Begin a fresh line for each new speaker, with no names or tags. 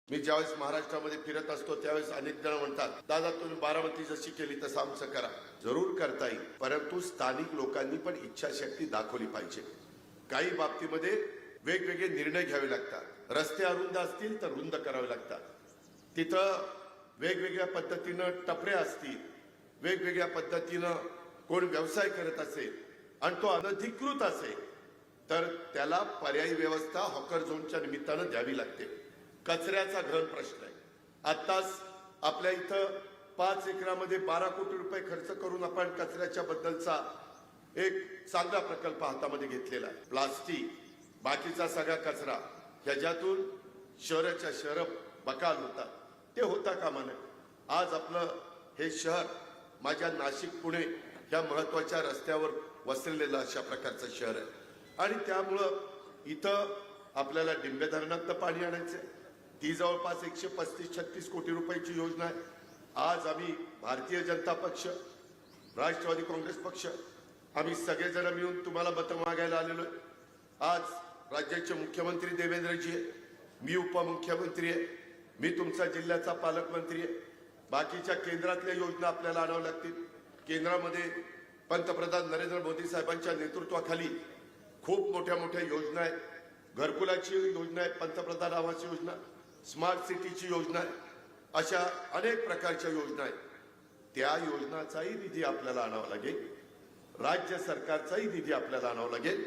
मी ज्यावेळेस महाराष्ट्रामध्ये फिरत असतो त्यावेळेस अनेक जण म्हणतात, दादा तुम्ही बारामती जशी केली तसं आमचं करा. जरूर करता येईल, परंतु स्थानिक लोकांनी पण इच्छाशक्ती दाखवली पाहिजे. काही बाबतीमध्ये वेगवेगळे निर्णय घ्यावे लागतात. रस्ते अरुंद असतील तर रुंद करावे लागतात. तिथं वेगवेगळ्या पद्धतीनं टपऱ्या असतील, वेगवेगळ्या पद्धतीनं कोण व्यवसाय करत असेल आणि तो अनधिकृत असेल तर त्याला पर्यायी व्यवस्था हॉकर झोनच्या निमित्तानं द्यावी लागते. कचऱ्याचा घन प्रश्न आहे. आत्ताच आपल्या इथं 5 एकरामध्ये 12 कोटी रुपये खर्च करून आपण कचऱ्याच्या बद्दलचा एक चांगला प्रकल्प हातामध्ये घेतलेला आहे. प्लास्टिक, बाकीचा सगळा कचरा ह्याच्यातून शहराच्या शहर बकाल होतात. ते होता कामा नये. आज आपलं हे शहर माझ्या नाशिक पुणे ह्या महत्वाच्या रस्त्यावर वसलेलं अशा प्रकारचं शहर आहे आणि त्यामुळं इथं आपल्याला डिंबे धरणात पाणी आणायचंय. ती जवळपास 135-36 कोटी रुपयाची योजना आहे. आज आम्ही भारतीय जनता पक्ष, राष्ट्रवादी काँग्रेस पक्ष आम्ही सगळेजण मिळून तुम्हाला मतं मागायला आलेलो आहे. आज राज्याचे मुख्यमंत्री देवेंद्रजी आहे, मी उपमुख्यमंत्री आहे, मी तुमचा जिल्ह्याचा पालकमंत्री आहे. बाकीच्या केंद्रातल्या योजना आपल्याला आणाव्या लागतील. केंद्रामध्ये पंतप्रधान नरेंद्र मोदी साहेबांच्या नेतृत्वाखाली खूप मोठ्या मोठ्या योजना आहेत. घरकुलाची योजना आहे, पंतप्रधान आवास योजना, स्मार्ट सिटीची योजना आहे, अशा अनेक प्रकारच्या योजना आहेत. त्या योजनाचाही निधी आपल्याला आणावा लागेल. राज्य सरकारचाही निधी आपल्याला आणावा लागेल.